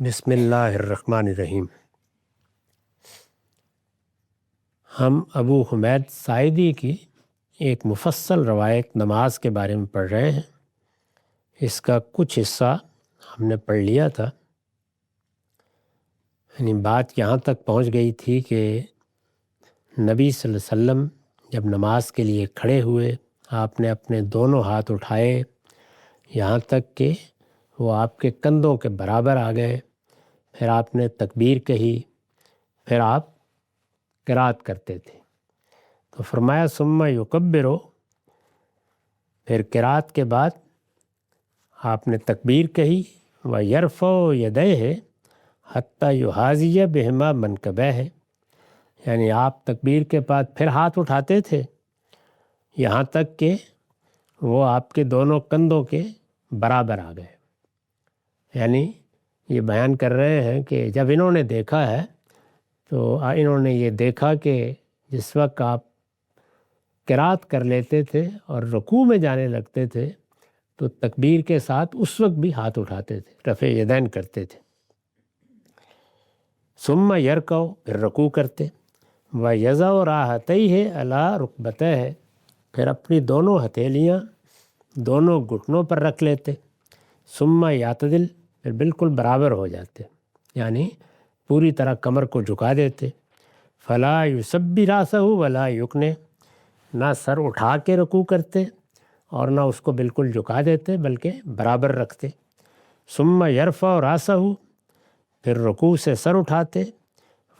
بسم اللہ الرحمن الرحیم۔ ہم ابو حمید ساعدی کی ایک مفصل روایت نماز کے بارے میں پڑھ رہے ہیں۔ اس کا کچھ حصہ ہم نے پڑھ لیا تھا، یعنی بات یہاں تک پہنچ گئی تھی کہ نبی صلی اللہ علیہ وسلم جب نماز کے لیے کھڑے ہوئے، آپ نے اپنے دونوں ہاتھ اٹھائے یہاں تک کہ وہ آپ کے کندھوں کے برابر آ گئے، پھر آپ نے تکبیر کہی، پھر آپ قرات کرتے تھے۔ تو فرمایا ثم یکبرو، پھر قرات کے بعد آپ نے تکبیر کہی، وَيَرْفَعُ يَدَيْهِ حَتَّى يُحَاذِيَ بِهِمَا مَنْكِبَيْهِ، یعنی آپ تکبیر کے بعد پھر ہاتھ اٹھاتے تھے یہاں تک کہ وہ آپ کے دونوں کندھوں کے برابر آ گئے۔ یعنی یہ بیان کر رہے ہیں کہ جب انہوں نے دیکھا ہے تو انہوں نے یہ دیکھا کہ جس وقت آپ قرات کر لیتے تھے اور رکوع میں جانے لگتے تھے تو تکبیر کے ساتھ اس وقت بھی ہاتھ اٹھاتے تھے، رفع یدین کرتے تھے۔ ثم یرکعو، پھر رکوع کرتے، وَیَضَعُ رَاحَتَیْہِ عَلیٰ رُکْبَتَیْہِ، پھر اپنی دونوں ہتھیلیاں دونوں گھٹنوں پر رکھ لیتے، ثم یعتدل، پھر بالکل برابر ہو جاتے، یعنی پوری طرح کمر کو جھکا دیتے، فلا یصبی راسہ ولا یکنے، نہ سر اٹھا کے رکوع کرتے اور نہ اس کو بالکل جھکا دیتے بلکہ برابر رکھتے، ثم یرفع راسہ، پھر رکوع سے سر اٹھاتے،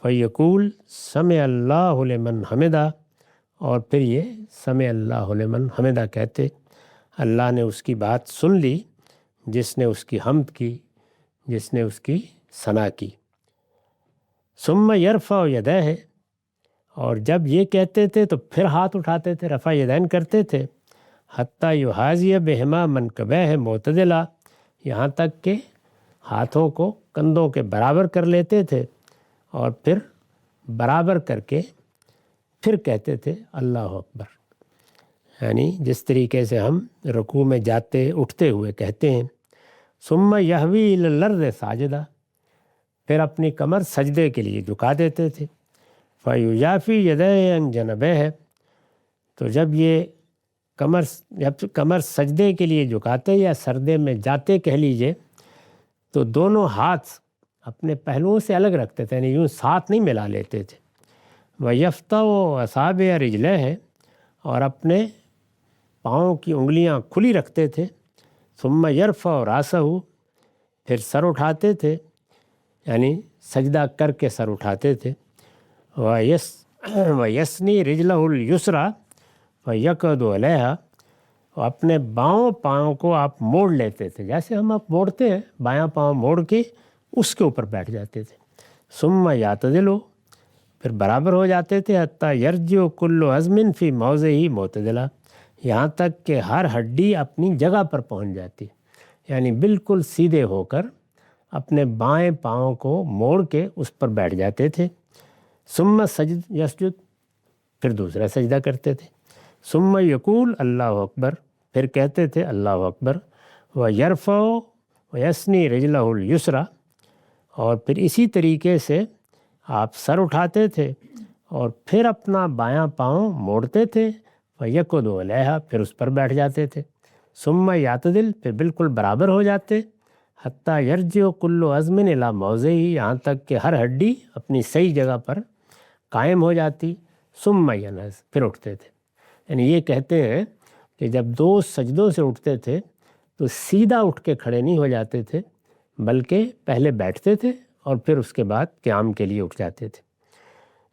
فیقول سمع اللہ لمن حمدہ، اور پھر یہ سمع اللہ لمن حمدہ کہتے، اللہ نے اس کی بات سن لی جس نے اس کی حمد کی، جس نے اس کی ثنا کی۔ ثم یرفع یدیہ، اور جب یہ کہتے تھے تو پھر ہاتھ اٹھاتے تھے، رفع یدین کرتے تھے، حتی یحاذی بہما منکبیہ معتدلا، یہاں تک کہ ہاتھوں کو کندھوں کے برابر کر لیتے تھے اور پھر برابر کر کے پھر کہتے تھے اللہ اکبر، یعنی جس طریقے سے ہم رکوع میں جاتے اٹھتے ہوئے کہتے ہیں۔ ثم یہوی الی الارض ساجدہ، پھر اپنی کمر سجدے کے لیے جھکا دیتے تھے، فیجافی یدیہ عن جنبیہ، تو جب یہ کمر سجدے کے لیے جھکاتے یا سردے میں جاتے کہہ لیجئے تو دونوں ہاتھ اپنے پہلوؤں سے الگ رکھتے تھے، یعنی یوں ساتھ نہیں ملا لیتے تھے، وَيَفْتَحُ أَصَابِعَ رِجْلَیہِ، اور اپنے پاؤں کی انگلیاں کھلی رکھتے تھے، ثم یرفع راسہ، پھر سر اٹھاتے تھے، یعنی سجدہ کر کے سر اٹھاتے تھے، وَيَسْنِي رِجْلَهُ الْيُسْرَى فَيَقْعُدُ عَلَيْهَا، اپنے پاؤں کو آپ موڑ لیتے تھے، جیسے ہم آپ موڑتے ہیں بایاں پاؤں موڑ کے اس کے اوپر بیٹھ جاتے تھے، ثم یعتدل، پھر برابر ہو جاتے تھے، حتی یرجع کل عظم فی موضعہ معتدلا، یہاں تک کہ ہر ہڈی اپنی جگہ پر پہنچ جاتی، یعنی بالکل سیدھے ہو کر اپنے بائیں پاؤں کو موڑ کے اس پر بیٹھ جاتے تھے، ثم یسجد، پھر دوسرا سجدہ کرتے تھے، ثم یقول اللہ اکبر، پھر کہتے تھے اللہ اکبر، ویرفع ویثنی رجلہ الیسریٰ، اور پھر اسی طریقے سے آپ سر اٹھاتے تھے اور پھر اپنا بایاں پاؤں موڑتے تھے، فیقعد علیہا، پھر اس پر بیٹھ جاتے تھے، ثم یعتدل، پھر بالکل برابر ہو جاتے، حتی یرجع کل عظم الی موضعہ، یہاں تک کہ ہر ہڈی اپنی صحیح جگہ پر قائم ہو جاتی، ثم ینہض، پھر اٹھتے تھے، یعنی یہ کہتے ہیں کہ جب دو سجدوں سے اٹھتے تھے تو سیدھا اٹھ کے کھڑے نہیں ہو جاتے تھے بلکہ پہلے بیٹھتے تھے اور پھر اس کے بعد قیام کے لیے اٹھ جاتے تھے۔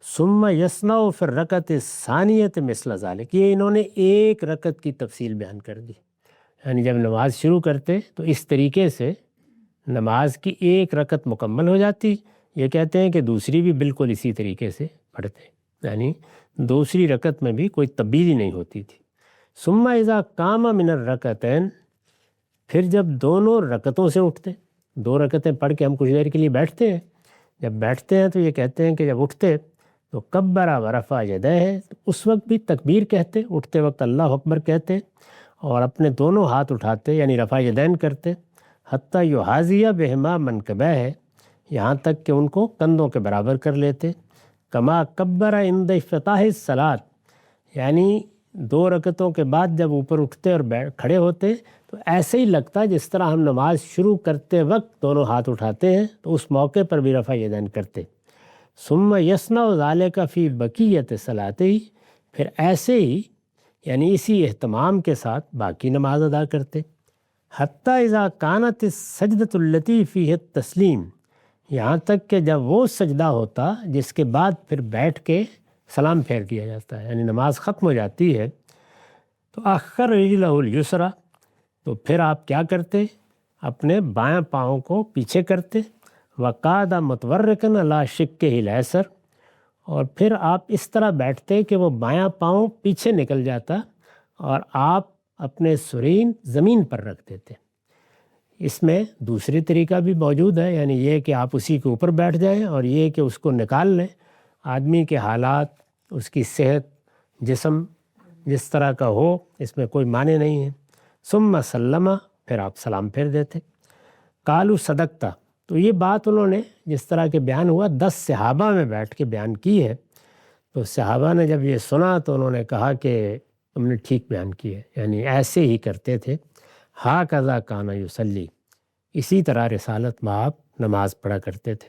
ثم یصنع فی الرکعۃ الثانیۃ مثل ذلک، یہ انہوں نے ایک رکعت کی تفصیل بیان کر دی، یعنی جب نماز شروع کرتے تو اس طریقے سے نماز کی ایک رکعت مکمل ہو جاتی، یہ کہتے ہیں کہ دوسری بھی بالکل اسی طریقے سے پڑھتے، یعنی دوسری رکعت میں بھی کوئی تبدیلی نہیں ہوتی تھی۔ ثم اذا قام من الرکعتین، پھر جب دونوں رکعتوں سے اٹھتے، دو رکعتیں پڑھ کے ہم کچھ دیر کے لیے بیٹھتے ہیں، جب بیٹھتے ہیں تو یہ کہتے ہیں کہ جب اٹھتے تو کبر ورفع یدیہ، اس وقت بھی تکبیر کہتے، اٹھتے وقت اللہ اکبر کہتے اور اپنے دونوں ہاتھ اٹھاتے یعنی رفع یدین کرتے، حتی یحاذی بہما منکبیہ، یہاں تک کہ ان کو کندھوں کے برابر کر لیتے۔ کما کبر عند افتتاح الصلاۃ، یعنی 2 رکعتوں کے بعد جب اوپر اٹھتے اور کھڑے ہوتے تو ایسے ہی لگتا جس طرح ہم نماز شروع کرتے وقت دونوں ہاتھ اٹھاتے ہیں تو اس موقع پر بھی رفع یدین کرتے۔ ثم یصنع ذلک فی بقیت صلاته، پھر ایسے ہی یعنی اسی اہتمام کے ساتھ باقی نماز ادا کرتے۔ حتی اذا کانت السجدۃ التی فیہ التسلیم، یہاں تک کہ جب وہ سجدہ ہوتا جس کے بعد پھر بیٹھ کے سلام پھیر دیا جاتا ہے، یعنی نماز ختم ہو جاتی ہے، تو اخر رجلہ الیسریٰ، تو پھر آپ کیا کرتے؟ اپنے بائیں پاؤں کو پیچھے کرتے، وقعد متورکن علی شقہ الایسر، اور پھر آپ اس طرح بیٹھتے کہ وہ بایاں پاؤں پیچھے نکل جاتا اور آپ اپنے سرین زمین پر رکھ دیتے۔ اس میں دوسری طریقہ بھی موجود ہے، یعنی یہ کہ آپ اسی کے اوپر بیٹھ جائیں اور یہ کہ اس کو نکال لیں۔ آدمی کے حالات، اس کی صحت، جسم جس طرح کا ہو، اس میں کوئی معنی نہیں ہے۔ ثم سلم، پھر آپ سلام پھیر دیتے۔ قالوا صدقت، تو یہ بات انہوں نے جس طرح کے بیان ہوا 10 صحابہ میں بیٹھ کے بیان کی ہے، تو صحابہ نے جب یہ سنا تو انہوں نے کہا کہ تم نے ٹھیک بیان کی ہے، یعنی ایسے ہی کرتے تھے۔ ہاکذا کان یصلی، اسی طرح رسالت مآب نماز پڑھا کرتے تھے۔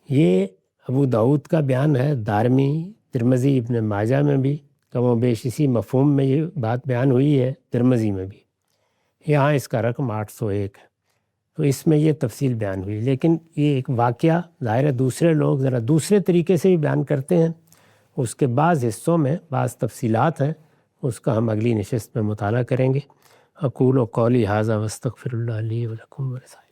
یہ ابو داؤد کا بیان ہے، دارمی، ترمذی، ابن ماجہ میں بھی کم و بیش اسی مفہوم میں یہ بات بیان ہوئی ہے، ترمذی میں بھی۔ یہاں اس کا رقم 801 ہے، تو اس میں یہ تفصیل بیان ہوئی، لیکن یہ ایک واقعہ ظاہر ہے دوسرے لوگ ذرا دوسرے طریقے سے بھی بیان کرتے ہیں، اس کے بعض حصوں میں بعض تفصیلات ہیں، اس کا ہم اگلی نشست میں مطالعہ کریں گے۔ اقول قولی ھذا واستغفر اللہ لی ولکم ولسائر